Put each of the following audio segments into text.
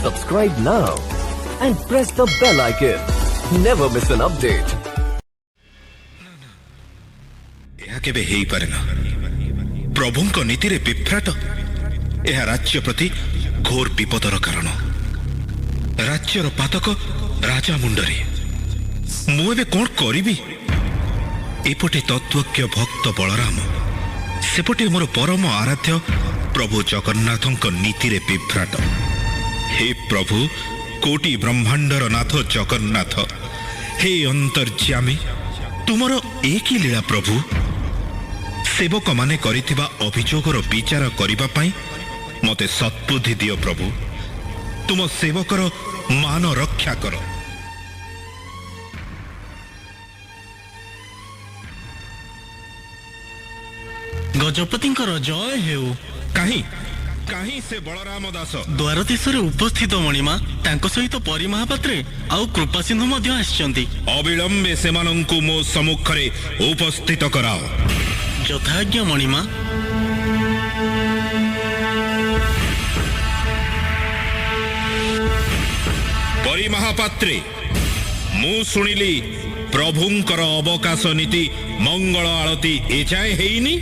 Subscribe now and press the bell icon. Never miss an update. ଏହା କେବେ ହେଇପାରେନା। ପ୍ରଭୁଙ୍କ ନୀତିରେ ବିଭ୍ରାଟ ଏହା ରାଜ୍ୟ ପ୍ରତି ଘୋର ବିପଦର କାରଣ। ରାଜ୍ୟର ପାତକ ରାଜା ମୁଣ୍ଡରେ। ମୁଁ ଏବେ କ'ଣ କରିବି? ଏପଟେ ତତ୍ତ୍ୱଜ୍ଞ ଭକ୍ତ ବଳରାମ, ସେପଟେ ମୋର ପରମ ଆରାଧ୍ୟ ପ୍ରଭୁ ଜଗନ୍ନାଥଙ୍କ ନୀତିରେ ବିଭ୍ରାଟ। ହେ ପ୍ରଭୁ, କୋଟି ବ୍ରହ୍ମାଣ୍ଡର ନାଥ ଜଗନ୍ନାଥ, ହେ ଅନ୍ତର୍ଯ୍ୟାମୀ, ତୁମର ଏ କି ଲୀଳା ପ୍ରଭୁ? ସେବକମାନେ କରିଥିବା ଅଭିଯୋଗର ବିଚାର କରିବା ପାଇଁ ମୋତେ ସତ୍ବୁଦ୍ଧି ଦିଅ ପ୍ରଭୁ। ତୁମ ସେବକର ମାନ ରକ୍ଷା କର। ଗଜପତିଙ୍କର ଜୟ ହେଉ। କାହିଁ କାହିଁ ସେ ବଳରାମ ଦାସ? ଦ୍ୱାର ଦେଶରେ ଉପସ୍ଥିତ ମଣିମା, ତାଙ୍କ ସହିତ ପରି ମହାପାତ୍ରେ ଆଉ କୃପା ସିନ୍ଧୁ ମଧ୍ୟ ଆସିଛନ୍ତି। ଅବିଳମ୍ବେ ସେମାନଙ୍କୁ ମୋ ସମ୍ମୁଖରେ ଉପସ୍ଥିତ କରାଅ। ଯଥାଜ୍ଞ ମଣିମା। ପରି ମହାପାତ୍ରେ, ମୁଁ ଶୁଣିଲି ପ୍ରଭୁଙ୍କର ଅବକାଶ ନୀତି ମଙ୍ଗଳ ଆଳତି ଏଯାଏ ହେଇନି।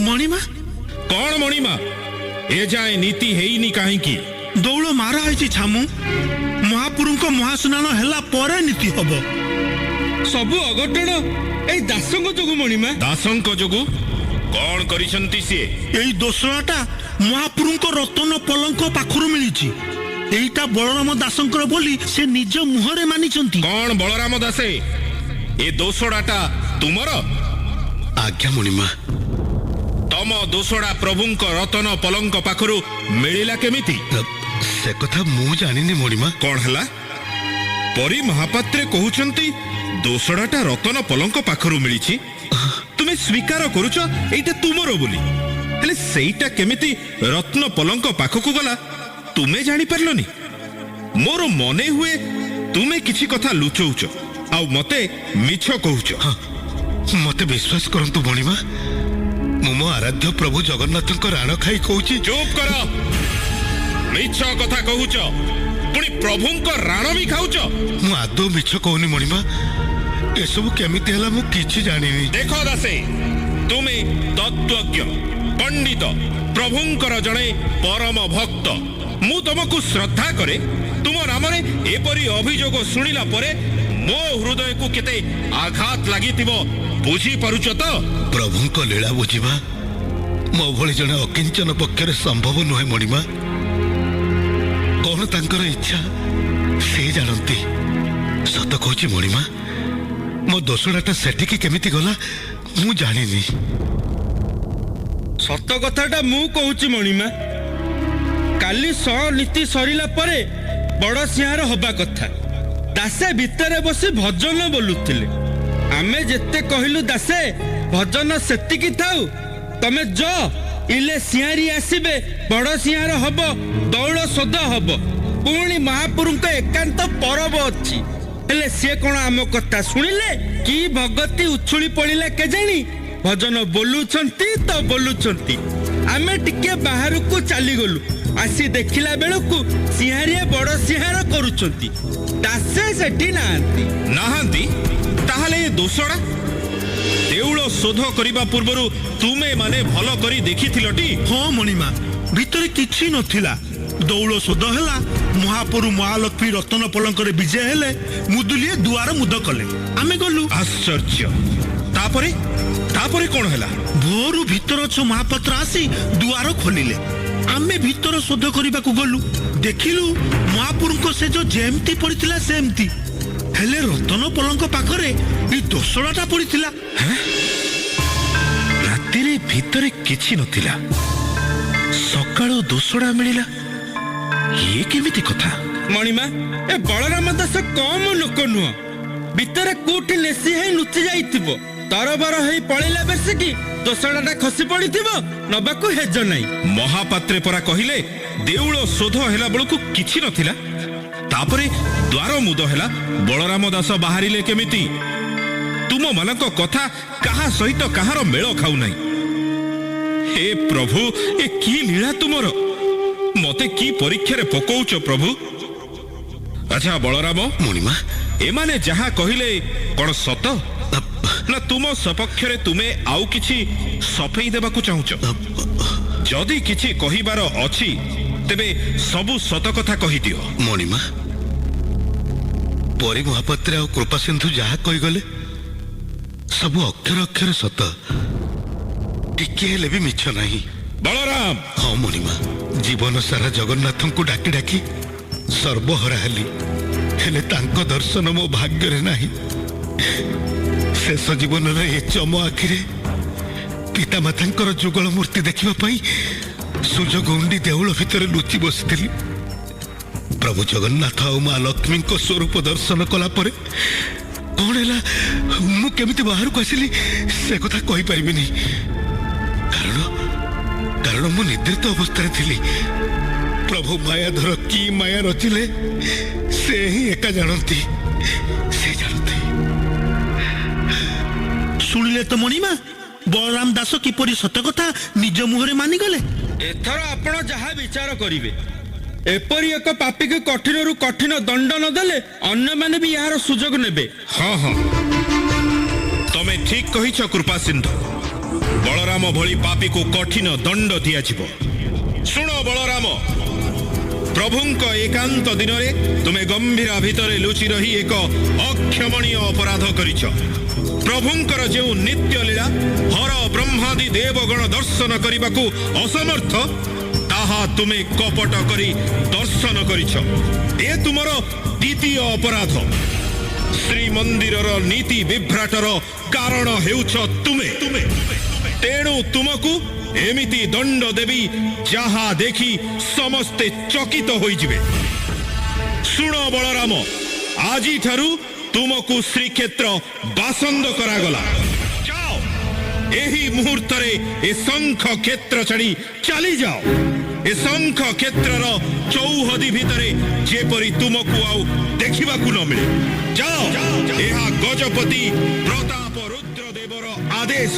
ମଣିମା? କ'ଣ ମଣିମା? ଏଯାଏ ନୀତି ହେଇନି କାହିଁକି? ଦୌଳ ମାରା ହେଇଛି ଛାମୁ। ମହାପୁରୁଙ୍କ ମହାସ୍ନାନ ହେଲା ପରେ ନୀତି ହବ। ସବୁ ଅଘଟଣ ଏଇ ଦାସଙ୍କ ଯୋଗୁ ମଣିମା। ଦାସଙ୍କ ଯୋଗୁ? କ'ଣ କରିଛନ୍ତି ସିଏ? ଏଇ ଦୋଷଣାଟା ମହାପୁରୁଙ୍କ ରତନ ପଲଙ୍କ ପାଖରୁ ମିଳିଛି। ଏଇଟା ବଳରାମ ଦାସଙ୍କର ବୋଲି ସେ ନିଜ ମୁହଁରେ ମାନିଛନ୍ତି। କ'ଣ ବଳରାମ ଦାସେ, ଏ ଦୋଷଡ଼ାଟା ତୁମର? ଆଜ୍ଞା ମଣିମା। ତମ ଦୋଷଡ଼ା ପ୍ରଭୁଙ୍କ ରତନ ପଲଙ୍କ ପାଖରୁ ମିଳିଲା କେମିତି? ସେ କଥା ମୁଁ ଜାଣିନି ମଣିମା। କ'ଣ ହେଲା? ପରି ମହାପାତ୍ରେ କହୁଛନ୍ତି ଦୋଷଡ଼ାଟା ରତନ ପଲଙ୍କ ପାଖରୁ ମିଳିଛି। ତୁମେ ସ୍ୱୀକାର କରୁଛ ଏଇଟା ତୁମର ବୋଲି। ହେଲେ ସେଇଟା କେମିତି ରତ୍ନ ପଲଙ୍କ ପାଖକୁ ଗଲା ତୁମେ ଜାଣିପାରିଲନି? ମୋର ମନେ ହୁଏ ତୁମେ କିଛି କଥା ଲୁଚଉଛ ଆଉ ମତେ ମିଛ କହୁଛ। ମତେ ବିଶ୍ୱାସ କରନ୍ତୁ ମଣିମା, ମୁଁ ମୋ ଆରାଧ୍ୟ ପ୍ରଭୁ ଜଗନ୍ନାଥଙ୍କ ରାଣ ଖାଇ କହୁଛି। ଚୁପ୍ କର। ମିଛ କଥା କହୁଛ, ପୁଣି ପ୍ରଭୁଙ୍କ ରାଣ ବି ଖାଉଛ। ମୁଁ ଆଦୌ ମିଛ କହୁନି ମଣିମା। ଏସବୁ କେମିତି ହେଲା ମୁଁ କିଛି ଜାଣିନି। ଦେଖ ଦାସେ, ତୁମେ ତତ୍ତ୍ୱଜ୍ଞ ପଣ୍ଡିତ, ପ୍ରଭୁଙ୍କର ଜଣେ ପରମ ଭକ୍ତ। ମୁଁ ତମକୁ ଶ୍ରଦ୍ଧା କରେ। ତୁମ ନାମରେ ଏପରି ଅଭିଯୋଗ ଶୁଣିଲା ପରେ ମୋ ହୃଦୟକୁ କେତେ ଆଘାତ ଲାଗିଥିବ ବୁଝିପାରୁଛ ତ? ପ୍ରଭୁଙ୍କ ଲୀଳା ବୁଝିବା ମୋ ଭଳି ଜଣେ ଅକିଞ୍ଚନ ପକ୍ଷରେ ସମ୍ଭବ ନୁହେଁ ମଣିମା। କ'ଣ ତାଙ୍କର ଇଚ୍ଛା ସେ ଜାଣନ୍ତି। ସତ କହୁଛି ମଣିମା, ମୋ ଦୋଷଣାଟା ସେଠିକି କେମିତି ଗଲା ମୁଁ ଜାଣିନି। ସତ କଥାଟା ମୁଁ କହୁଛି ମଣିମା। କାଲି ନୀତି ସରିଲା ପରେ ବଡ଼ ସିଂହାର ହବା କଥା। ଦାସେ ଭିତରେ ବସି ଭଜନ ବୋଲୁଥିଲେ। ଆମେ ଯେତେ କହିଲୁ ଦାସେ ଭଜନ ସେତିକି ଥାଉ, ତମେ ଇଲେ ସିଂହାରୀ ଆସିବେ, ବଡ଼ ସିଂହାର ହବ, ଦୌଳ ଶୋଧ ହବ, ପୁଣି ମହାପୁରୁଙ୍କ ଏକାନ୍ତ ପରବ ଅଛି। ହେଲେ ସିଏ କ'ଣ ଆମ କଥା ଶୁଣିଲେ? କି ଭଗତି ଉଛୁଳି ପଡ଼ିଲା କେଜାଣି। ଭଜନ ବୋଲୁଛନ୍ତି ତ ବୋଲୁଛନ୍ତି। ଆମେ ଟିକେ ବାହାରକୁ ଚାଲିଗଲୁ। ଆସି ଦେଖିଲା ବେଳକୁ ସିଂହାରିଆ ବଡ଼ ସିଂହାର କରୁଛନ୍ତି। ଦାସେ ସେଠି ନାହାନ୍ତି? ତାହେଲେ ଏ ଦୋଷଡ଼ା? ଦେଉଳ ଶୋଧ କରିବା ପୂର୍ବରୁ ତୁମେ ମାନେ ଭଲ କରି ଦେଖିଥିଲଟି? ହଁ ମଣିମା, ଭିତରେ କିଛି ନଥିଲା। ଦୌଳ ଶୋଧ ହେଲା, ମହାପୁରୁ ମହାଲକ୍ଷ୍ମୀ ରତନ ପଲଙ୍କରେ ବିଜେ ହେଲେ, ମୁଦୁଲିଏ ଦୁଆର ମୁଦ କଲେ, ଆମେ ଗଲୁ। ଆଶ୍ଚର୍ଯ୍ୟ। ତାପରେ ତାପରେ କ'ଣ ହେଲା? ଭୋରୁ ଭିତର ଅଛ ମହାପାତ୍ର ଆସି ଦୁଆର ଖୋଲିଲେ। ଆମେ ଭିତର ଶୋଧ କରିବାକୁ ଗଲୁ। ଦେଖିଲୁ ମହାପୁରୁଙ୍କ ସେଜ ଯେମିତି ପଡ଼ିଥିଲା ସେମିତି, ହେଲେ ରତନ ପଲଙ୍କ ପାଖରେ ଏଇ ଦୋଷଣାଟା ପଡ଼ିଥିଲା। ରାତିରେ ଭିତରେ କିଛି ନଥିଲା, ସକାଳୁ ଦୋଷଡ଼ା ମିଳିଲା। ଇଏ କେମିତି କଥା? ମଣିମା, ଏ ବଳରାମ ଦାସ କମ ଲୋକ ନୁହଁ। ଭିତରେ କୋଉଠି ନେସି ହେଇ ଲୁଚି ଯାଇଥିବ। ତରବର ହେଇ ପଳେଇଲା ବେଶିକି ଦୋଷଣାଟା ଖସି ପଡ଼ିଥିବ, ନବାକୁ ହେଜ ନାହିଁ। ମହାପାତ୍ରେ ପରା କହିଲେ ଦେଉଳ ଶୋଧ ହେଲା ବେଳକୁ କିଛି ନଥିଲା। ତାପରେ ଦ୍ୱାର ମୁଦ ହେଲା, ବଳରାମ ଦାସ ବାହାରିଲେ କେମିତି? ତୁମମାନଙ୍କ କଥା କାହା ସହିତ କାହାର ମେଳ ଖାଉନାହିଁ। हे प्रभु ए की लीला तुमर ମତେ କି ପରୀକ୍ଷାରେ ପକଉଛ ପ୍ରଭୁ? ଆଚ୍ଛା ବଳରାମ, ମଣିମା, ଏମାନେ ଯାହା କହିଲେ କଣ ସତ, ନା ତୁମ ସପକ୍ଷରେ ତୁମେ ଆଉ କିଛି ସଫେଇ ଦେବାକୁ ଚାହୁଁଛ? ଯଦି କିଛି କହିବାର ଅଛି ତେବେ ସବୁ ସତ କଥା କହିଦିଅ। ମଣିମା, ପରି ମହାପାତ୍ରେ ଆଉ କୃପା ସିନ୍ଧୁ ଯାହା କହିଗଲେ ସବୁ ଅକ୍ଷର ଅକ୍ଷର ସତ, ଟିକେ ହେଲେ ବି ମିଛ ନାହିଁ। ବଳରାମ, ହଁ ମଣିମା, ଜୀବନ ସାରା ଜଗନ୍ନାଥଙ୍କୁ ଡାକି ଡାକି ସର୍ବହରା ହେଲି, ହେଲେ ତାଙ୍କ ଦର୍ଶନ ମୋ ଭାଗ୍ୟରେ ନାହିଁ। ଶେଷ ଜୀବନରେ ଏ ଚମ ଆଖିରେ ପିତାମାତାଙ୍କର ଯୁଗଳ ମୂର୍ତ୍ତି ଦେଖିବା ପାଇଁ ସୁଯୋଗ ଉଣ୍ଡି ଦେଉଳ ଭିତରେ ଲୁଚି ବସିଥିଲି। ପ୍ରଭୁ ଜଗନ୍ନାଥ ଆଉ ମା ଲକ୍ଷ୍ମୀଙ୍କ ସ୍ୱରୂପ ଦର୍ଶନ କଲା ପରେ କଣ ହେଲା, ମୁଁ କେମିତି ବାହାରକୁ ଆସିଲି ସେ କଥା କହିପାରିବିନି। କାରଣ ମୁଁ ନିଦ୍ରିତ ଅବସ୍ଥାରେ ଥିଲି। ପ୍ରଭୁ ମାୟାଧର କି ମାୟା ରଚିଲେ ସେ ହିଁ ଏକା ଜାଣନ୍ତି, ସେ ଜାଣନ୍ତି। ଶୁଣିଲେ ତ ମଣିମା, ବଳରାମ ଦାସ କିପରି ସତ କଥା ନିଜ ମୁହଁରେ ମାନିଗଲେ। ଏଥର ଆପଣ ଯାହା ବିଚାର କରିବେ, ଏପରି ଏକ ପାପୀକୁ କଠିନରୁ କଠିନ ଦଣ୍ଡ ନ ଦେଲେ ଅନ୍ୟମାନେ ବି ଏହାର ସୁଯୋଗ ନେବେ। ହଁ ହଁ, ତମେ ଠିକ କହିଛ କୃପା ସିନ୍ଧୁ। ବଳରାମ ଭଳି ପାପୀକୁ କଠିନ ଦଣ୍ଡ ଦିଆଯିବ। ଶୁଣ ବଳରାମ, ପ୍ରଭୁଙ୍କ ଏକାନ୍ତ ଦିନରେ ତୁମେ ଗମ୍ଭୀରା ଭିତରେ ଲୁଚି ରହି ଏକ ଅକ୍ଷମଣୀୟ ଅପରାଧ କରିଛ। ପ୍ରଭୁଙ୍କର ଯେଉଁ ନିତ୍ୟ ଲୀଳା ହର ବ୍ରହ୍ମାଦି ଦେବଗଣ ଦର୍ଶନ କରିବାକୁ ଅସମର୍ଥ, ତାହା ତୁମେ କପଟ କରି ଦର୍ଶନ କରିଛ। ଏ ତୁମର ଦ୍ୱିତୀୟ ଅପରାଧ। ଶ୍ରୀମନ୍ଦିରର ନୀତି ବିଭ୍ରାଟର କାରଣ ହେଉଛ ତୁମେ। ତେଣୁ ତୁମକୁ ଏମିତି ଦଣ୍ଡ ଦେବି ଯାହା ଦେଖି ସମସ୍ତେ ଚକିତ ହୋଇଯିବେ। ଶୁଣ ବଳରାମ, ଆଜିଠାରୁ ତୁମକୁ ଶ୍ରୀକ୍ଷେତ୍ର ବାସନ୍ଦ କରାଗଲା। ଯାଅ, ଏହି ମୁହୂର୍ତ୍ତରେ ଏ ଶଙ୍ଖ କ୍ଷେତ୍ର ଛାଡ଼ି ଚାଲିଯାଅ। ଏ ଶଙ୍ଖ କ୍ଷେତ୍ରର ଚୌହଦି ଭିତରେ ଯେପରି ତୁମକୁ ଆଉ ଦେଖିବାକୁ ନ ମିଳେ। ଯାଅ, ଏହା ଗଜପତି ପ୍ରତାପ ରୁଦ୍ରଦେବର ଆଦେଶ।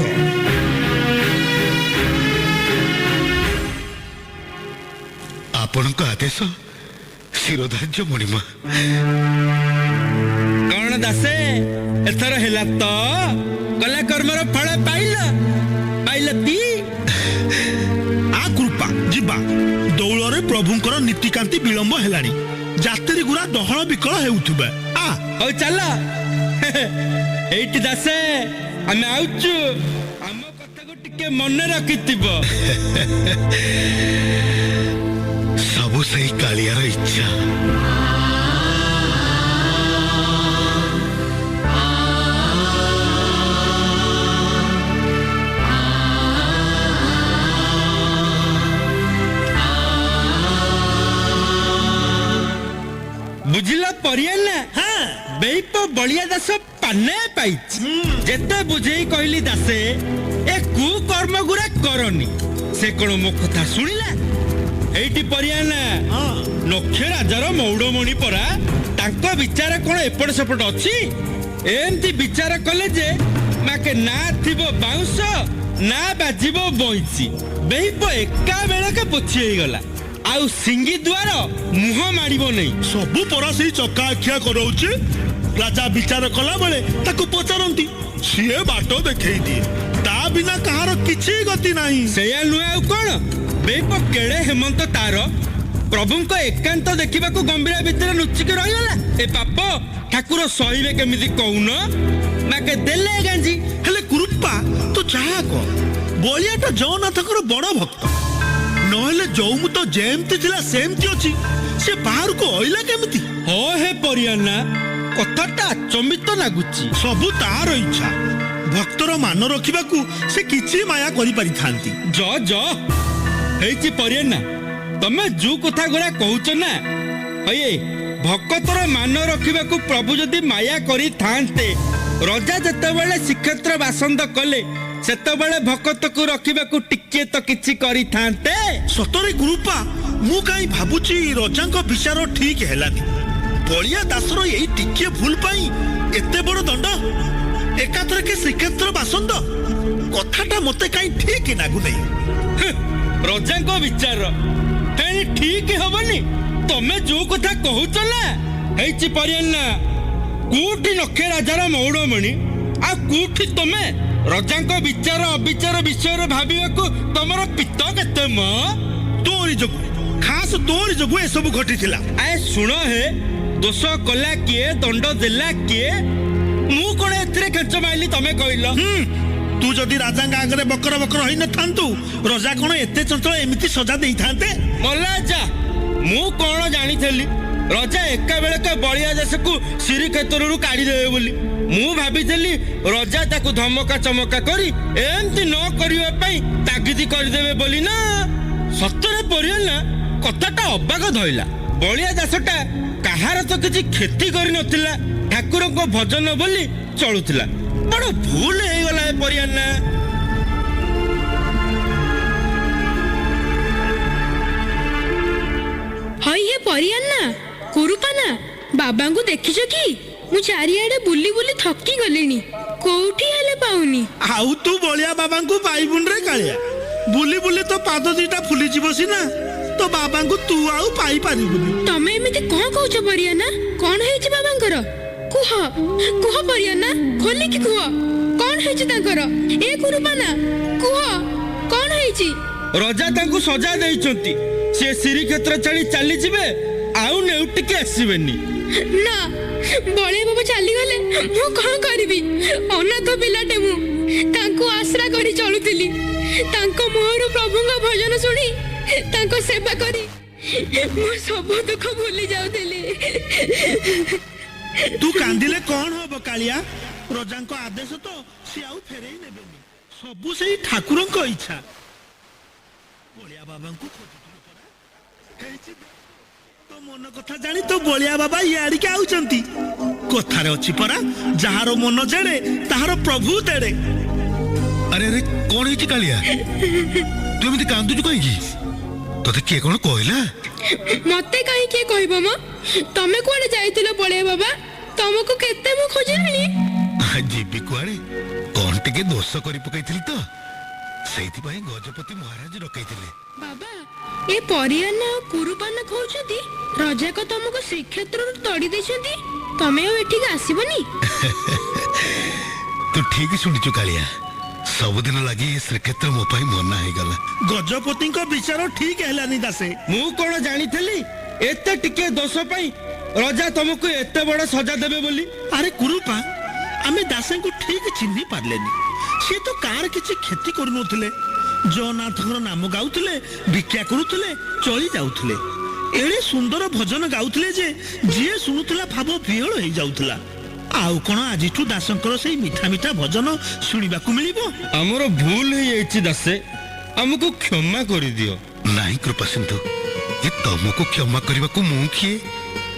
ଆପଣଙ୍କ ଆଦେଶ ଶିରୋଧାର୍ଯ୍ୟ ମଣିମା। କଣ ଦାସେ, ଏଥର ହେଲା ତ? କଲା କର୍ମର ଫଳ ପାଇଲ ତି? ଆ କୃପା, ଯିବା। ଦୌଳରେ ପ୍ରଭୁଙ୍କର ନୀତିକାନ୍ତି ବିଳମ୍ବ ହେଲାଣି। ଯାତ୍ରୀ ଗୁରା ଦହଳ ବିକଳ ହେଉଥିବେ। ହଉ ଚାଲ। ଏଇଠି ଦାସେ, ଆମେ ଆଉଛୁ। ଆମ କଥାକୁ ଟିକେ ମନେ ରଖିଥିବ। ସବୁ ସେଇ କାଳିଆର ଇଚ୍ଛା। ବୁଝିଲ ପରିଆ ନା? ବେଇପ ବଳିଆ ଦାସ ପାନେ ପାଇଛି। ଯେତେ ବୁଝେଇ କହିଲି ଦାସେ, ଏ କୁକର୍ମ ଗୁରା କରନି, ସେ କଣ ମୋ କଥା ଶୁଣିଲା? ଏଇଠି ପରିଆ ନା, ଲକ୍ଷ ରାଜାର ମୌଡମଣି ପରା। ତାଙ୍କ ବିଚାର କଣ ଏପଟ ସେପଟ ଅଛି? ଏମିତି ବିଚାର କଲେ ଯେ ମାକେ ନା ଥିବ ବାଉଁଶ ନା ବାଜିବ ବଇଁଚି। ବେଇପ ଏକା ବେଳକେ ପୋଛି ହେଇଗଲା, ଆଉ ସିଙ୍ଗି ଦୁଆର ମୁହଁ ମାଡ଼ିବ ନାହିଁ। ସବୁ ପରା ସେଇ ଚକା ଆଖିଆ କରଉଛି। ରାଜା ବିଚାର କଲା ବେଳେ ତାକୁ ପଚାରନ୍ତି, ସିଏ ବାଟ ଦେଖେଇ ଦିଏ। ତା ବିନା କାହାର କିଛି ଗତି ନାହିଁ। ସେଇଆ ନୁହେଁ ଆଉ କଣ? ବେଇପ କେଡେ ହେମନ୍ତ ତାର, ପ୍ରଭୁଙ୍କ ଏକାନ୍ତ ଦେଖିବାକୁ ଗମ୍ଭୀରା ଭିତରେ ଲୁଚିକି ରହିଗଲା। ଏ ପାପ ଠାକୁର ସହିବେ କେମିତି କହୁନ? ମାକେ ଦେଲେ ଗାଞ୍ଜି। ହେଲେ କୁରୁପ୍ପା, ତୁ ଯାହା କହ, ବଳିଆଟା ଜଗନ୍ନାଥଙ୍କର ବଡ ଭକ୍ତ। ନହେଲେ ଯଉମୁ ତ ଯେମିତି ଥିଲା ସେମିତି ଅଛି, ସେ ବାହାରକୁ ଅଇଲା କେମିତି? ହଁ ହେ ପରିଆନା, କଥାଟା ଆଚମ୍ବିତ ଲାଗୁଛି। ସବୁ ତାର ଇଚ୍ଛା। ଭକ୍ତର ମାନ ରଖିବାକୁ ସେ କିଛି ମାୟା କରିପାରିଥାନ୍ତି। ହେଇଛି ପରିଆନା, ତମେ ଯୋଉ କଥା ଗୁଡା କହୁଛ ନା, ଭକତର ମାନ ରଖିବାକୁ ପ୍ରଭୁ ଯଦି ମାୟା କରିଥାନ୍ତେ, ରଜା ଯେତେବେଳେ ଶ୍ରୀକ୍ଷେତ୍ର ବାସନ୍ଦ କଲେ, ସେତେବେଳେ ଭକତକୁ ରଖିବାକୁ ଟିକେ ତ କିଛି କରିଥାନ୍ତେ। ସତରେ ଗୁରୁପା, ମୁଁ କାହିଁ ଭାବୁଛି ରଜାଙ୍କ ବିଚାର ଠିକ ହେଲାନି। ବଳିଆ ଦାସର ଏଇ ଟିକିଏ ଭୁଲ ପାଇଁ ଏତେ ବଡ ଦଣ୍ଡ, ଏକାଥରକେ ଶ୍ରୀକ୍ଷେତ୍ର ବାସନ୍ଦ। କଥାଟା ମତେ କାହିଁ ଠିକ ଲାଗୁନାହିଁ। ରଜାଙ୍କ ବିଚାର ହେଲେ ଠିକ ହବନି। ତମେ ଯୋଉ କଥା କହୁଛ ନା ହେଇଛି ପରିଆନା, କୋଉଠି ନଖେ ରାଜାର ମଉଡମଣି ଆଉ କୋଉଠି ତମେ ରଜାଙ୍କ ବିଚାର ଅବିଚାର ବିଷୟରେ ଭାବିବାକୁ ତମର ପିତ କେତେ ମ? ତୋରି ଯୋଗୁ, ଖାସ୍ ତୋରି ଯୋଗୁ ଏସବୁ ଘଟିଥିଲା। ଆଏ ଶୁଣ ହେ, ଦୋଷ କଲା କିଏ, ଦଣ୍ଡ ଦେଲା କିଏ? ମୁଁ କଣ ଏଥିରେ ଖେଞ୍ଚ ମାଇଲି ତମେ କହିଲ? ତୁ ଯଦି ରାଜାଙ୍କ ଆଗରେ ବକର ବକର ହେଇନଥାନ୍ତୁ, ରଜା କଣ ଏତେ ଚଞ୍ଚଳ ଏମିତି ସଜା ଦେଇଥାନ୍ତେ? ମଲା ଯା, ମୁଁ କଣ ଜାଣିଥିଲି ରଜା ଏକା ବେଳକେ ବଳିଆ ଦେଶକୁ ଶ୍ରୀକ୍ଷେତ୍ରରୁ କାଢିଦେବେ ବୋଲି। ମୁଁ ଭାବିଥିଲି ରଜା ତାକୁ ଧମକା ଚମକା କରି ଏମିତି ନ କରିବା ପାଇଁ ତାଗିଦ କରିଦେବେ ବୋଲି ନା। ସତରେ ପରିଆନା କଥାଟା ଅବାକ ଧଇଲା। ବଳିଆ ଦାସଟା କାହାର ତ କିଛି କ୍ଷତି କରିନଥିଲା, ଠାକୁରଙ୍କ ଭଜନ ବୋଲି ଚଳୁଥିଲା। ବଡ ଭୁଲ ହେଇଗଲା ଏ ପରିଆନା। ହଇ ହେ ପରିଆନା, କୁରୁପାନା, ବାବାଙ୍କୁ ଦେଖିଛ କି? ମୁଁ ଚାରିଆଡେ ବୁଲି ବୁଲି ଥକି ଗଲିଣି, କୋଉଠି ହେଲେ ପାଉନି। ଆଉ ତୁ ବଳିଆ ବାବାଙ୍କୁ ପାଇବୁନି ରେ କାଳିଆ। ବୁଲି ବୁଲି ତ ପାଦ ଦିଟା ଫୁଲିଯିବ ସିନା, ତ ବାବାଙ୍କୁ ତୁ ଆଉ ପାଇପାରିବୁନି। ତମେ ଏମିତି କଣ କହୁଛ ପରିଆନା? କଣ ହେଇଛି ବାବାଙ୍କର? କୁହ କୁହ ପରିଆନା, ଖୋଲିକି କୁହ, କଣ ହେଇଛି ତାଙ୍କର? ଏ କୁରୁପାନା, କୁହ କଣ ହେଇଛି? ରଜା ତାଙ୍କୁ ସଜା ଦେଇଛନ୍ତି, ସେ ଶ୍ରୀକ୍ଷେତ୍ର ଛାଡି ଚାଲିଯିବେ, ଆଉ ନେଉଟିକି ଆସିବେନି। ନା, ବଳିଆ ବାବା ଚାଲିଗଲେ ମୁଁ କଣ କରିବି? ଅନାଥ ପିଲାଟେ ମୁଁ, ତାଙ୍କୁ ଆଶ୍ରା କରି ଚଳୁଥିଲି। ତାଙ୍କ ମୁହଁରୁ ପ୍ରଭୁଙ୍କ ଭଜନ ଶୁଣି ତାଙ୍କ ସେବା କରି ମୁଁ ସବୁ ଦୁଃଖ ଭୁଲି ଯାଉଥିଲି। ତୁ କାନ୍ଦିଲେ କଣ ହବ କାଳିଆ? ରଜାଙ୍କ ଆଦେଶ ତ ସେ ଆଉ ଫେରେଇ ନେବେନି, ସବୁ ସେଇ ଠାକୁରଙ୍କ ଇଚ୍ଛା। ବଳିଆ ବାବାଙ୍କୁ ଖୋଜୁଥିଲୁ ପରା, ହେଇଛି ତୋ ମନ କଥା ଜାଣି ତୋ ବଳିଆ ବାବା ଇଆଡିକି ଆଉଛନ୍ତି। କଥାରେ ଅଛି ପରା, ଯାହାର ମନ ଜେଡେ ତାହାର ପ୍ରଭୁ ତେଡେ। ଆରେ ଆରେ କଣ ହେଇଛି କାଳିଆ? ତୁ ଏମିତି କାନ୍ଦୁଛୁ କାହିଁକି? ତତେ କିଏ କଣ କହିଲା? ମତେ କାହିଁ କିଏ କହିବ ମ? ତମେ କୁଆଡେ ଯାଇଥିଲ ବଳିଆ ବାବା? ତମକୁ କେତେ ମୁଁ ଖୋଜିଲିଣି। ଯିବି କୁଆଡେ? କଣ ଟିକେ ଦୋଷ କରି ପକେଇଥିଲି ତ, ସେଇଥିପାଇଁ ଗଜପତି ମହାରାଜ ଡକେଇଥିଲେ। ବାବା, ଏ ପରିଆନା ଆଉ କୁରୁପାନା କହୁଛନ୍ତି ରଜାକ ତମକୁ ଶ୍ରୀକ୍ଷେତ୍ରରୁ ତଡ଼ି ଦେଇଛନ୍ତି, ତମେ ଆଉ ଏଠିକି ଆସିବନି। ତୁ ଠିକ ଶୁଣିଛୁ କାଳିଆ, ସବୁଦିନ ଲାଗି ଏ ଶ୍ରୀକ୍ଷେତ୍ର ମୋ ପାଇଁ ମନା ହେଇଗଲା। ଗଜପତିଙ୍କ ବିଚାର ଠିକ ହେଲାନି ଦାସେ। ମୁଁ କଣ ଜାଣିଥିଲି ଏତେ ଟିକେ ଦୋଷ ପାଇଁ ରଜା ତମକୁ ଏତେ ବଡ ସଜା ଦେବେ ବୋଲି? ଆରେ କୁରୁପା, ଆମେ ଦାସଙ୍କୁ ଠିକ ଚିହ୍ନି ପାରିଲେନି। ସେ ତ କାହାର କିଛି କ୍ଷତି କରୁନଥିଲେ, ଜଗନ୍ନାଥଙ୍କର ନାମ ଗାଉଥିଲେ, ଭିକ୍ଷା କରୁଥିଲେ, ଚଳି ଯାଉଥିଲେ। ଏଡେ ସୁନ୍ଦର ଭଜନ ଗାଉଥିଲେ ଯେ ଯିଏ ଶୁଣୁଥିଲା ଭାବ ବିହଳ ହେଇଯାଉଥିଲା। ଆଉ କଣ ଆଜିଠୁ ଦାସଙ୍କର ସେଇ ମିଠା ମିଠା ଭଜନ ଶୁଣିବାକୁ ମିଳିବ? ଆମର ଭୁଲ ହେଇଯାଇଛି ଦାସେ, ଆମକୁ କ୍ଷମା କରିଦିଅ। ନାହିଁ କୃପା ସିନ୍ଧୁ, ଏ ତମକୁ କ୍ଷମା କରିବାକୁ ମୁଁ କିଏ?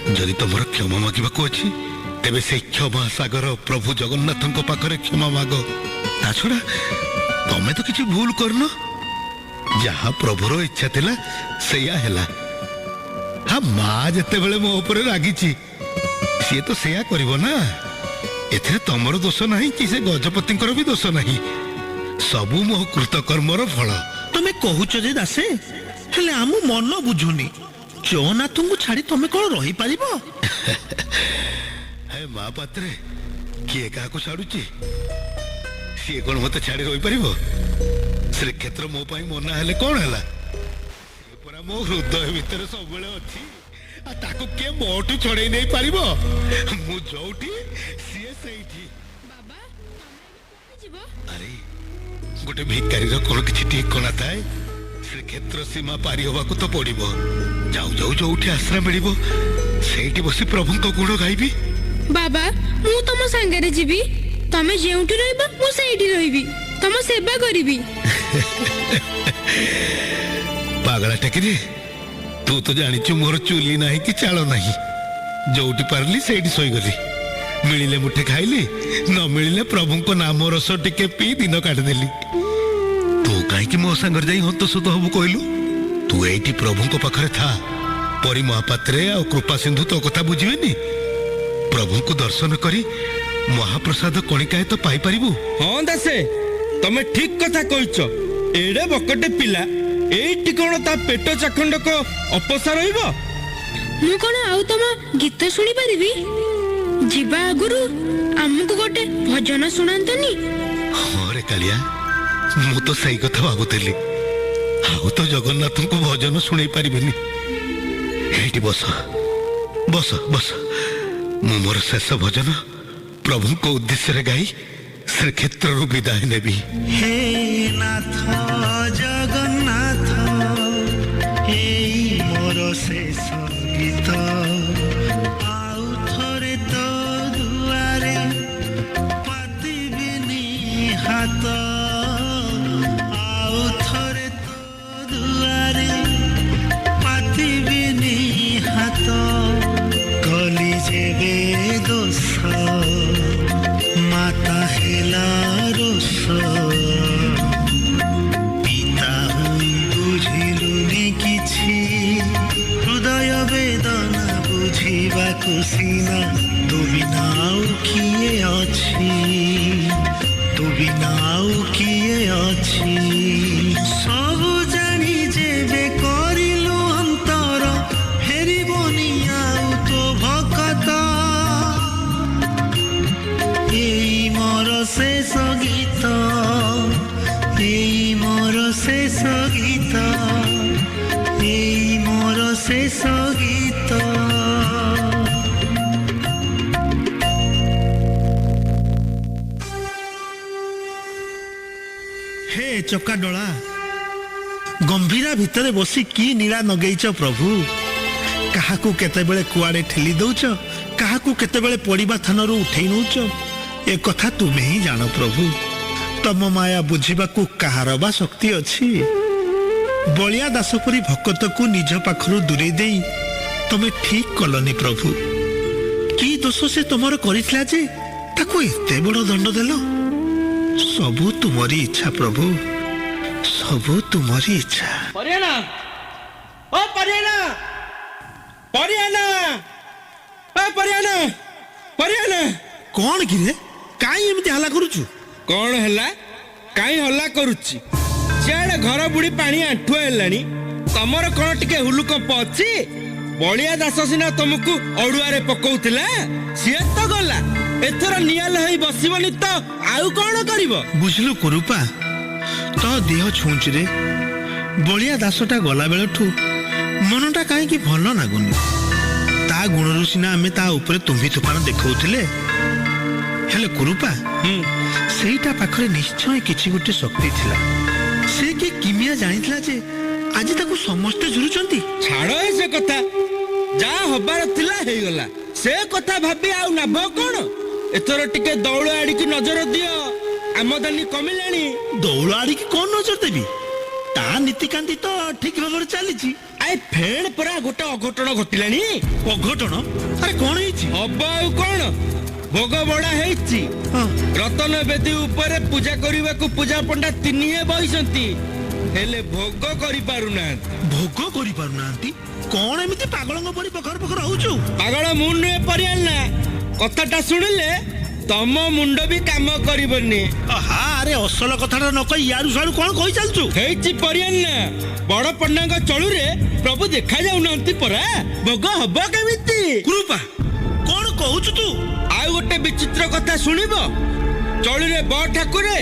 ଯଦି ତମର କ୍ଷମା ମାଗିବାକୁ ଅଛି, ତେବେ ସେଇ କ୍ଷମା ସାଗର ପ୍ରଭୁ ଜଗନ୍ନାଥଙ୍କ ପାଖରେ କ୍ଷମା ମାଗ। ତା ଛଡା ତମେ ତ କିଛି ଭୁଲ କରିନ, ଯାହା ପ୍ରଭୁର ଇଚ୍ଛା ଥିଲା ସେଇଆ ହେଲା। ହଁ, ମା ଯେତେବେଳେ ମୋ ଉପରେ ରାଗିଛି, ସିଏ ତ ସେଇଆ କରିବ ନା। ଏଥିରେ ତମର ଦୋଷ ନାହିଁ କି ସେ ଗଜପତିଙ୍କର ବି ଦୋଷ ନାହିଁ, ସବୁ ମୋ କୃତକର୍ମର ଫଳ। ତମେ କହୁଛ ଯେ ଦାସେ, ହେଲେ ଆମ ମନ ବୁଝୁନି। ଜଗନ୍ନାଥଙ୍କୁ ଛାଡି ତମେ କଣ ରହିପାରିବ? ହେ ମା ପାତ୍ରେ, କିଏ କାହାକୁ ଛାଡୁଛି? ସିଏ କଣ ମତେ ଛାଡି ରହିପାରିବ? ଶ୍ରୀକ୍ଷେତ୍ର ମୋ ପାଇଁ ମନା ହେଲେ କଣ ହେଲା? ସିଏ ପରା ମୋ ହୃଦୟ ଭିତରେ ସବୁବେଳେ ଅଛି, ଆଉ ତାକୁ କିଏ ମୋଠୁ ଛଡେଇ ନେଇ ପାରିବ? ମୁଁ ଯୋଉଠି ସିଏ ସେଇଠି। ବାବା, ତମେ ଯିବ? ଆରେ ଗୋଟେ ଭିକାରୀର କଣ କିଛି ଠିକଣା ଥାଏ? ଶ୍ରୀକ୍ଷେତ୍ର ସୀମା ପାରି ହବାକୁ ତ ପଡିବ। ଯାଉ ଯାଉ ଯୋଉଠି ଆଶ୍ରା ମିଳିବ ସେଇଠି ବସି ପ୍ରଭୁଙ୍କ ଗୁଣ ଗାଇବି। ବାବା, ମୁଁ ତମ ସାଙ୍ଗରେ ଯିବି। ତମେ ଯେଉଁଠି ରହିବ ମୁଁ ସେଇଠି ରହିବି, ତମ ସେବା କରିବି। ପାଗଳା ଟେକିରେ, ତୁ ତ ଜାଣିଛୁ ମୋର ଚୁଲି ନାହିଁ କି ଚାଳ ନାହିଁ। ଯୋଉଠି ପାରିଲି ସେଇଠି ଶୋଇଗଲି, ମିଳିଲେ ମୁଠେ ଖାଇଲି, ନ ମିଳିଲେ ପ୍ରଭୁଙ୍କ ନାମ ରସ ଟିକେ ପିଇ ଦିନ କାଟିଦେଲି। ତୁ କାହିଁକି ମୋ ସାଙ୍ଗରେ ଯାଇ ହନ୍ତସନ୍ତ ହବୁ କହିଲୁ? ତୁ ଏଇଠି ପ୍ରଭୁଙ୍କ ପାଖରେ ଥା, ପରି ମହାପାତ୍ରେ ଆଉ କୃପା ସିନ୍ଧୁ ତୋ କଥା ବୁଝିବେନି। ପ୍ରଭୁଙ୍କୁ ଦର୍ଶନ କରି ମହାପ୍ରସାଦ କଣିକାଏ ତ ପାଇପାରିବୁ। ହଁ ଦାସେ, ତମେ ଠିକ କଥା କହିଛ। ଏଡେ ବକଟେ ପିଲା ଏଇଠି କଣ ତା ପେଟ ଚାଖଣ୍ଡକ ଅପସା ରହିବ? ମୁଁ କଣ ଆଉ ତମ ଗୀତ ଶୁଣିପାରିବି? ଯିବା ଆଗରୁ ଆମକୁ ଗୋଟେ ଭଜନ ଶୁଣାନ୍ତନି? ହଁ ରେ କାଳିଆ, ମୁଁ ତ ସେଇ କଥା ଭାବୁଥିଲି। ଆଉ ତ ଜଗନ୍ନାଥଙ୍କୁ ଭଜନ ଶୁଣେଇ ପାରିବିନି। ଏଇଠି ବସ ବସ ବସ, ମୁଁ ମୋର ଶେଷ ଭଜନ ପ୍ରଭୁଙ୍କ ଉଦ୍ଦେଶ୍ୟରେ ଗାଇ ଶ୍ରୀକ୍ଷେତ୍ରରୁ ବିଦାୟ ନେବି। ହେ ନାଥ ଜଗନ୍ନାଥ, ଏଇ ମୋର ଶେଷ ଗୀତ। ଆଉ ଥରେ ତ ଦୁଆରେ ପାତିବିନି ହାତ, ଆଉ ଥରେ ତ ଦୁଆରେ ପାତିବିନି ହାତ। କଲି ଯେବେ ଦୋଷ ମାତା ହେଲା ରୋଷ, ପିତା ହୋଇ ବୁଝିଲୁନି କିଛି, ହୃଦୟ ବେଦନା ବୁଝିବାକୁ ସିନା ତୁ ବିନା ଆଉ କିଏ ଅଛି, ତୁ ବିନା ଆଉ କିଏ ଅଛି। ସବୁ ଜାଣି ଯେବେ କରିଲୁ ଅନ୍ତର, ଫେରିବନି ଆଉ ତୋ ଭକତ। ଏଇ ମୋର ଶେଷ ଗୀତ, ଏଇ ମୋର ଶେଷ ଗୀତ, ଏଇ ମୋର ଶେଷ ଗୀତ। ହେ ଚକାଡୋଳା, ଗମ୍ଭୀରା ଭିତରେ ବସି କି ନୀଳା ନଗେଇଛ ପ୍ରଭୁ। କାହାକୁ କେତେବେଳେ କୁଆଡେ ଠେଲି ଦଉଛ, କାହାକୁ କେତେବେଳେ ପଡ଼ିବା ଥାନରୁ ଉଠେଇ ନଉଛ, ଏ କଥା ତୁମେ ହିଁ ଜାଣ ପ୍ରଭୁ। ତମ ମାୟା ବୁଝିବାକୁ କାହାର ବା ଶକ୍ତି ଅଛି? ବଳିଆ ଦାସ ପରି ଭକତକୁ ନିଜ ପାଖରୁ ଦୂରେଇ ଦେଇ ତମେ ଠିକ କଲନି ପ୍ରଭୁ। କି ଦୋଷ ସେ ତମର କରିଥିଲା ଯେ ତାକୁ ଏତେ ବଡ଼ ଦଣ୍ଡ ଦେଲ? ସବୁ ତୁମରି ଇଚ୍ଛା ପ୍ରଭୁ, ସବୁ ତୁମରି ଇଚ୍ଛା। ପରିଆନା, ଓ ପରିଆନା, ପରିଆନା, ଓ ପରିଆନା, ପରିଆନା। କଣ କିରେ, କାଇଁ ଏମିତି ହାଲା କରୁଛୁ? କଣ ହେଲା? କାଇଁ ହଲ୍ଲା କରୁଛି? ସିଆଡେ ଘର ବୁଡି ପାଣି ଆଣ୍ଠୁଆ ହେଲାଣି, ତମର କଣ ଟିକେ ହୁଲୁକମ୍ପ ଅଛି? ବଳିଆ ଦାସ ସିନା ତମକୁ ଅଡୁଆରେ ପକଉଥିଲା, ସିଏ ତ ଗଲା, ଏଥର ନିଆଲ ହେଇ ବସିବନି ତ ଆଉ କଣ କରିବ? ବୁଝିଲୁ କୁରୁପା, ତୋ ଦେହ ଛୁଞ୍ଚରେ ବଳିଆ ଦାସଟା ଗଲା ବେଳଠୁ ମନଟା କାହିଁକି ଭଲ ଲାଗୁନି। ତା ଗୁଣରୁ ସିନା ଆମେ ତା ଉପରେ ତୁମ୍ଭି ତୁଫାନ ଦେଖଉଥିଲେ, ହେଲେ କୁରୁପା ସେଇଟା ପାଖରେ ନିଶ୍ଚୟ କିଛି ଗୋଟେ ଶକ୍ତି ଥିଲା। ସେ କି କିମିଆ ଜାଣିଥିଲା ଯେ ଆଜି ତାକୁ ସମସ୍ତେ ଝୁରୁଛନ୍ତି। ଛାଡ ସେ କଥା, ଯାହା ହବାର ଥିଲା ହେଇଗଲା, ସେ କଥା ଭାବି ଆଉ ଲାଭ କଣ? ଏଥର ଟିକେ ଦୌଳ ଆଡିକି ନଜର ଦିଅ, ଆମଦାନୀ କମିଲାଣି। ଦୌଳ ଆଡିକି କଣ ନଜର ଦେବି? ତା ନୀତିକାନ୍ତି ତ ଠିକ ଭାବରେ ଚାଲିଛି। ଆଏ ଫେଣ ପରା ଗୋଟେ ଅଘଟଣ ଘଟିଲାଣି। ଅଘଟଣ? ଆରେ କଣ ହେଇଛି? ହବ ଆଉ କଣ, ଭୋଗ ବଢା ହେଇଛି। ରତନ ବେଦୀ ଉପରେ ପୂଜା କରିବାକୁ ପୂଜା ପଣ୍ଡା ତିନିଏ ବଇଛନ୍ତି, ହେଲେ ଭୋଗ କରିପାରୁନାହାନ୍ତି। ଭୋଗ କରିପାରୁନାହାନ୍ତି? କଣ ଏମିତି ପାଗଳଙ୍କ ପରି ପଖର ପଖର ହଉଛୁ? ପାଗଳ ମୁଁ ନୁହେଁ ପରିଆନା, କଥାଟା ଶୁଣିଲେ ତମ ମୁଣ୍ଡ ବି କାମ କରିବନି। ଆହା, ଆରେ ଅସଲ କଥାଟା ନ କହି ୟାଡୁ ସାଡୁ କଣ କହି ଚାଲୁଛୁ? ହେଇଛି ପରିଆନା, ବଡ ପଣ୍ଡାଙ୍କ ଚଳୁରେ ପ୍ରଭୁ ଦେଖା ଯାଉନାହାନ୍ତି ପରା, ଭୋଗ ହବ କେମିତି? କୁରୁପା, କଣ କହୁଛୁ ତୁ? ଆଉ ଗୋଟେ ବିଚିତ୍ର କଥା ଶୁଣିବ, ଚଳୁରେ ବ ଠାକୁରେ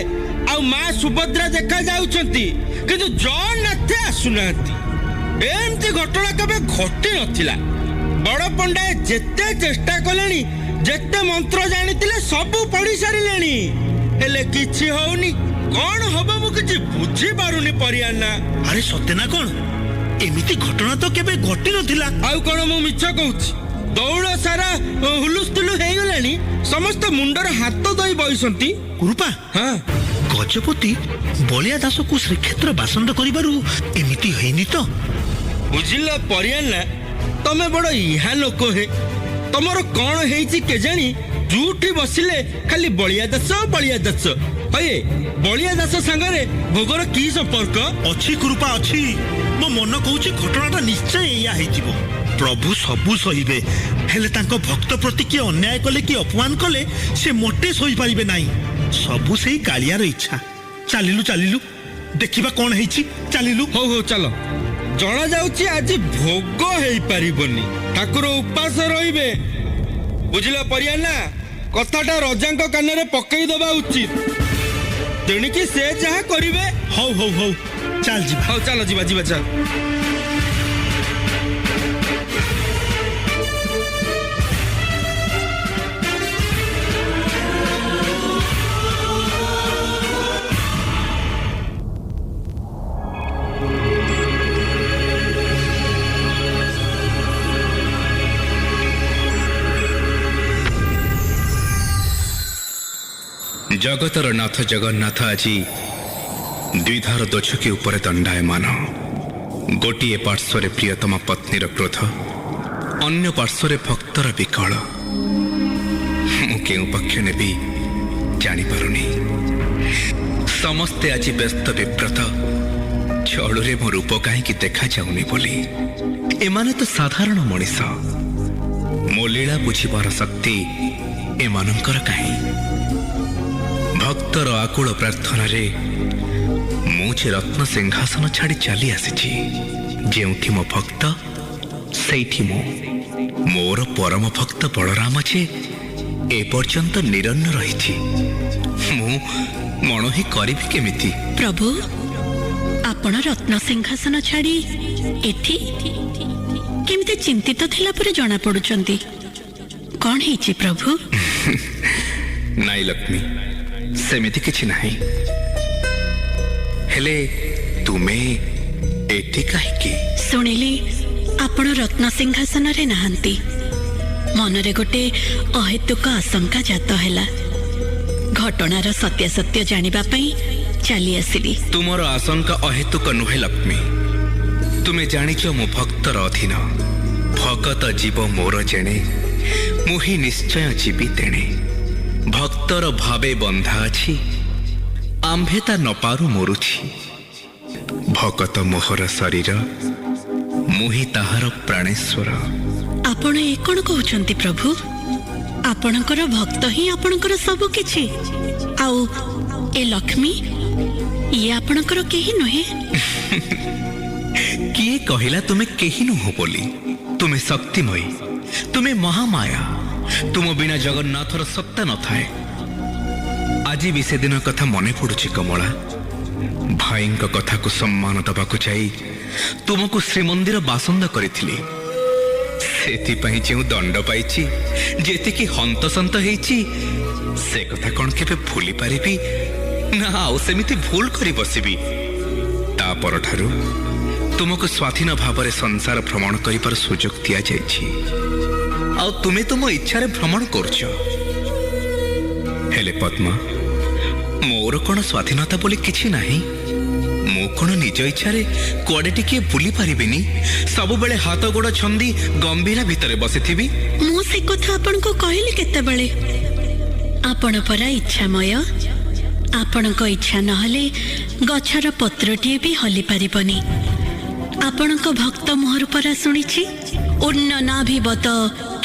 ଆଉ ମା ସୁଭଦ୍ରା ଦେଖା ଯାଉଛନ୍ତି, କିନ୍ତୁ ଜଗନ୍ନାଥ ଆସୁନାହାନ୍ତି। ଏମିତି ଘଟଣା କେବେ ଘଟି ନଥିଲା। ବଡ ପଣ୍ଡା ଯେତେ ଚେଷ୍ଟା କଲେଣି, ଯେତେ ମନ୍ତ୍ର ଜାଣିଥିଲେ ସବୁ ପଢି ସାରିଲେଣି, ହେଲେ କିଛି ହଉନି। କଣ ହବ ମୁଁ କିଛି ବୁଝିପାରୁନି ପରିଆନା। ଆରେ ସତେ ନା କଣ? ଏମିତି ଘଟଣା ତ କେବେ ଘଟି ନଥିଲା। ଆଉ କଣ ମୁଁ ମିଛ କହୁଛି? ଦୌଡ଼ ସାରା ହୁଲୁସ୍ତୁଲୁ ହେଇଗଲାଣି, ସମସ୍ତେ ମୁଣ୍ଡରେ ହାତ ଧୋଇ ବଇଛନ୍ତି। କୁରୁପା, ହଁ, ଗଜପତି ବଳିଆ ଦାସକୁ ଶ୍ରୀକ୍ଷେତ୍ର ବାସନ୍ଦ କରିବାରୁ ଏମିତି ହେଇନି ତ? ବୁଝିଲ ପରିଆନା, ତମେ ବଡ ଇହା ଲୋକ ହେ, ତମର କଣ ହେଇଛି କେଜାଣି? ଯୋଉଠି ବସିଲେ ଖାଲି ବଳିଆ ଦାସ ବଳିଆ ଦାସ। ହଏ, ବଳିଆ ଦାସ ସାଙ୍ଗରେ ଭୋଗର କି ସମ୍ପର୍କ ଅଛି? କୁରୁପା ଅଛି, ମୋ ମନ କହୁଛି ଘଟଣାଟା ନିଶ୍ଚୟ ଏଇଆ ହେଇଥିବ। ପ୍ରଭୁ ସବୁ ସହିବେ, ହେଲେ ତାଙ୍କ ଭକ୍ତ ପ୍ରତି କିଏ ଅନ୍ୟାୟ କଲେ କି ଅପମାନ କଲେ ସେ ମୋଟେ ସହିପାରିବେ ନାହିଁ। ସବୁ ସେଇ କାଳିଆର ଇଚ୍ଛା। ଚାଲିଲୁ ଚାଲିଲୁ, ଦେଖିବା କ'ଣ ହେଇଛି। ଚାଲିଲୁ। ହଉ ହଉ ଚାଲ। ଜଣା ଯାଉଛି ଆଜି ଭୋଗ ହେଇପାରିବନି, ଠାକୁର ଉପାସ ରହିବେ। ବୁଝିଲ ପରିଆ ନା, କଥାଟା ରଜାଙ୍କ କାନରେ ପକେଇ ଦେବା ଉଚିତ। ତେଣିକି ସେ ଯାହା କରିବେ। ହଉ ହଉ ହଉ ଚାଲ ଯିବା। ହଉ ଚାଲ ଯିବା ଯିବା ଚାଲ। ଜଗତର ନାଥ ଜଗନ୍ନାଥ ଆଜି ଦ୍ୱିଧାର ଦୋଛକି ଉପରେ ଦଣ୍ଡାୟମାନ। ଗୋଟିଏ ପାର୍ଶ୍ୱରେ ପ୍ରିୟତମ ପତ୍ନୀର କ୍ରୋଧ, ଅନ୍ୟ ପାର୍ଶ୍ୱରେ ଭକ୍ତର ବିକଳ। ମୁଁ କେଉଁ ପକ୍ଷ ନେବି ଜାଣିପାରୁନି। ସମସ୍ତେ ଆଜି ବ୍ୟସ୍ତ ବିବ୍ରତ, ଚଳୁରେ ମୋ ରୂପ କାହିଁକି ଦେଖାଯାଉନି ବୋଲି। ଏମାନେ ତ ସାଧାରଣ ମଣିଷ, ମୋ ଲୀଳା ବୁଝିବାର ଶକ୍ତି ଏମାନଙ୍କର କାହିଁ? ଭକ୍ତର ଆକୁଳ ପ୍ରାର୍ଥନାରେ ମୁଁ ଯେ ରତ୍ନ ସିଂହାସନ ଛାଡ଼ି ଚାଲି ଆସିଛି। ଯେଉଁଠି ମୋ ଭକ୍ତ ସେଇଠି ମୁଁ। ମୋର ପରମ ଭକ୍ତ ବଳରାମ ଯେ ଏପର୍ଯ୍ୟନ୍ତ ନିରନ୍ନ ରହିଛି, ମୁଁ ମଣ ହିଁ କରିବି କେମିତି? ପ୍ରଭୁ, ଆପଣ ରତ୍ନ ସିଂହାସନ ଛାଡ଼ି ଏଠି କେମିତି ଚିନ୍ତିତ ଥିଲା ପରି ଜଣା ପଡୁଛନ୍ତି। କ'ଣ ହେଇଛି ପ୍ରଭୁ? ନାଇଁ ଲକ୍ଷ୍ମୀ, ସେମିତି କିଛି ନାହିଁ। ହେଲେ ତୁମେ ଏଠି କାହିଁକି? ଶୁଣିଲି ଆପଣ ରତ୍ନ ସିଂହାସନରେ ନାହାନ୍ତି। ମନରେ ଗୋଟେ ଅହେତୁକ ଆଶଙ୍କା ଜାତ ହେଲା। ଘଟଣାର ସତ୍ୟାସତ୍ୟ ଜାଣିବା ପାଇଁ ଚାଲି ଆସିଲି। ତୁମର ଆଶଙ୍କା ଅହେତୁକ ନୁହେଁ ଲକ୍ଷ୍ମୀ। ତୁମେ ଜାଣିଛ ମୁଁ ଭକ୍ତର ଅଧୀନ। ଭଗତ ଜୀବ ମୋର ଜେଣେ, ମୁଁ ହିଁ ନିଶ୍ଚୟ ଯିବି ତେଣେ। ଭକ୍ତର ଭାବେ ବନ୍ଧା ଅଛି, ଆମ୍ଭେ ତା ନପାରୁ ମରୁଛି। ଭଗତ ମୋହର ଶରୀର, ମୁଁ ହିଁ ତାହାର ପ୍ରାଣେଶ୍ୱର। ଆପଣ ଏ କ'ଣ କହୁଛନ୍ତି ପ୍ରଭୁ? ଆପଣଙ୍କର ଭକ୍ତ ହିଁ ଆପଣଙ୍କର ସବୁ କିଛି, ଆଉ ଏ ଲକ୍ଷ୍ମୀ ଇଏ ଆପଣଙ୍କର କେହି ନୁହେଁ। କିଏ କହିଲା ତୁମେ କେହି ନୁହଁ ବୋଲି? ତୁମେ ଶକ୍ତିମୟୀ, ତୁମେ ମହାମାୟା। ତୁମ ବିନା ଜଗନ୍ନାଥର ସତ୍ତା ନଥାଏ। ଆଜି ବି ସେଦିନ କଥା ମନେ ପଡୁଛି କମଳା। ଭାଇଙ୍କ କଥାକୁ ସମ୍ମାନ ଦେବାକୁ ଯାଇ ତୁମକୁ ଶ୍ରୀମନ୍ଦିର ବାସନ୍ଦ କରିଥିଲି। ସେଥିପାଇଁ ଯେଉଁ ଦଣ୍ଡ ପାଇଛି, ଯେତିକି ହନ୍ତସନ୍ତ ହେଇଛି, ସେ କଥା କ'ଣ କେବେ ଭୁଲି ପାରିବି? ନା ଆଉ ସେମିତି ଭୁଲ କରି ବସିବି? ତା ପରଠାରୁ ତୁମକୁ ସ୍ୱାଧୀନ ଭାବରେ ସଂସାର ଭ୍ରମଣ କରିବାର ସୁଯୋଗ ଦିଆଯାଇଛି, ଆଉ ତୁମେ ତୁମ ଇଚ୍ଛାରେ ଭ୍ରମଣ କରୁଛ। ହେଲେ ପଦ୍ମା, ମୋର କ'ଣ ସ୍ୱାଧୀନତା ବୋଲି କିଛି ନାହିଁ? ମୁଁ କ'ଣ ନିଜ ଇଚ୍ଛାରେ କୁଆଡ଼େ ଟିକିଏ ବୁଲି ପାରିବିନି? ସବୁବେଳେ ହାତ ଗୋଡ଼ ଛନ୍ଦି ଗମ୍ଭୀରା ଭିତରେ ବସିଥିବି? ମୁଁ ସେ କଥା ଆପଣଙ୍କୁ କହିଲି କେତେବେଳେ? ଆପଣ ପରା ଇଚ୍ଛାମୟ। ଆପଣଙ୍କ ଇଚ୍ଛା ନହେଲେ ଗଛର ପତ୍ରଟିଏ ବି ହଲି ପାରିବନି। ଆପଣଙ୍କ ଭକ୍ତ ମୁହଁରୁ ପରା ଶୁଣିଛି, ଉନ୍ନନାଭିବତ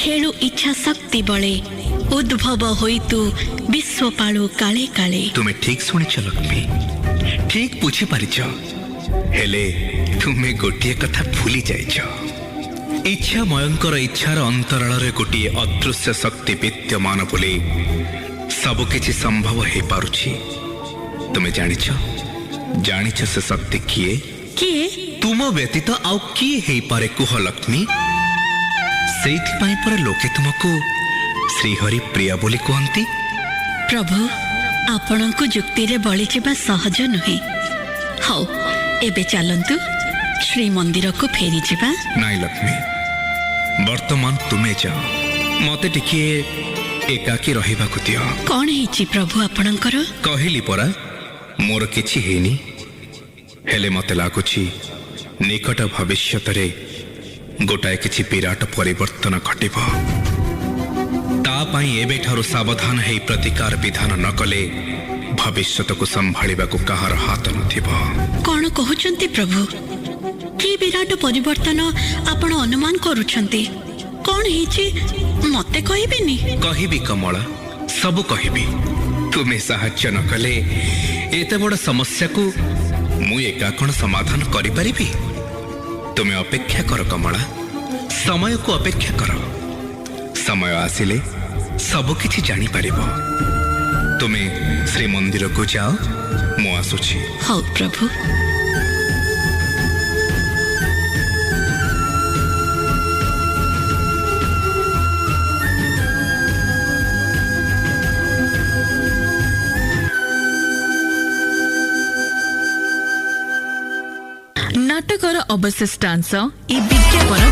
ଖେଳୁ ଇଚ୍ଛା ଶକ୍ତି ବଳେ, ଉଦ୍ଭବ ହୋଇତୁ ବିଶ୍ୱପାଳୁ କାଳେ କାଳେ। ତୁମେ ଠିକ୍ ଶୁଣିଛ ଲକ୍ଷ୍ମୀ, ଠିକ୍ ବୁଝିପାରିଛ। ହେଲେ ତୁମେ ଗୋଟିଏ କଥା ଭୁଲି ଯାଇଛ। ଇଚ୍ଛାମୟଙ୍କର ଇଚ୍ଛାର ଅନ୍ତରାଳରେ ଗୋଟିଏ ଅଦୃଶ୍ୟ ଶକ୍ତି ବିଦ୍ୟମାନ ବୋଲି ସବୁକିଛି ସମ୍ଭବ ହେଇପାରୁଛି। ତୁମେ ଜାଣିଛ ସେ ଶକ୍ତି କିଏ? କିଏ? ତୁମ ବ୍ୟତୀତ ଆଉ କିଏ ହେଇପାରେ କୁହ ଲକ୍ଷ୍ମୀ? ସେଇଥିପାଇଁ ପରା ଲୋକେ ତୁମକୁ ଶ୍ରୀହରି ପ୍ରିୟା ବୋଲି କୁହନ୍ତି। ପ୍ରଭୁ, ଆପଣଙ୍କୁ ଯୁକ୍ତିରେ ବଳିଯିବା ସହଜ ନୁହେଁ। ହଉ, ଏବେ ଚାଲନ୍ତୁ ଶ୍ରୀମନ୍ଦିରକୁ ଫେରିଯିବା। ନାଇଁ ଲକ୍ଷ୍ମୀ, ବର୍ତ୍ତମାନ ତୁମେ ଯାଅ। ମତେ ଟିକିଏ ଏକାକୀ ରହିବାକୁ ଦିଅ। କ'ଣ ହେଇଛି ପ୍ରଭୁ ଆପଣଙ୍କର? କହିଲି ପରା, ମୋର କିଛି ହେଇନି। ହେଲେ ମତେ ଲାଗୁଛି ନିକଟ ଭବିଷ୍ୟତରେ ଗୋଟାଏ କିଛି ବିରାଟ ପରିବର୍ତ୍ତନ ଘଟିବ। ତା ପାଇଁ ଏବେଠାରୁ ସାବଧାନ ହେଇ ପ୍ରତିକାର ବିଧାନ ନ କଲେ ଭବିଷ୍ୟତକୁ ସମ୍ଭାଳିବାକୁ କାହାର ହାତ ନଥିବ। କ'ଣ କହୁଛନ୍ତି ପ୍ରଭୁ? କି ବିରାଟ ପରିବର୍ତ୍ତନ ଆପଣ ଅନୁମାନ କରୁଛନ୍ତି? କ'ଣ ହେଇଛି ମତେ କହିବେନି? କହିବି କମଳା, ସବୁ କହିବି। ତୁମେ ସାହାଯ୍ୟ ନ କଲେ ଏତେ ବଡ଼ ସମସ୍ୟାକୁ ମୁଁ ଏକା କ'ଣ ସମାଧାନ କରିପାରିବି? ତୁମେ ଅପେକ୍ଷା କର କମଳା, ସମୟକୁ ଅପେକ୍ଷା କର। ସମୟ ଆସିଲେ ସବୁ କିଛି ଜାଣିପାରିବ। ତୁମେ ଶ୍ରୀମନ୍ଦିରକୁ ଯାଅ, ମୁଁ ଆସୁଛି। ହଉ ପ୍ରଭୁ। ନାଟକର ଅବଶିଷ୍ଟାଂଶ ଏ ବିଜ୍ଞାପନ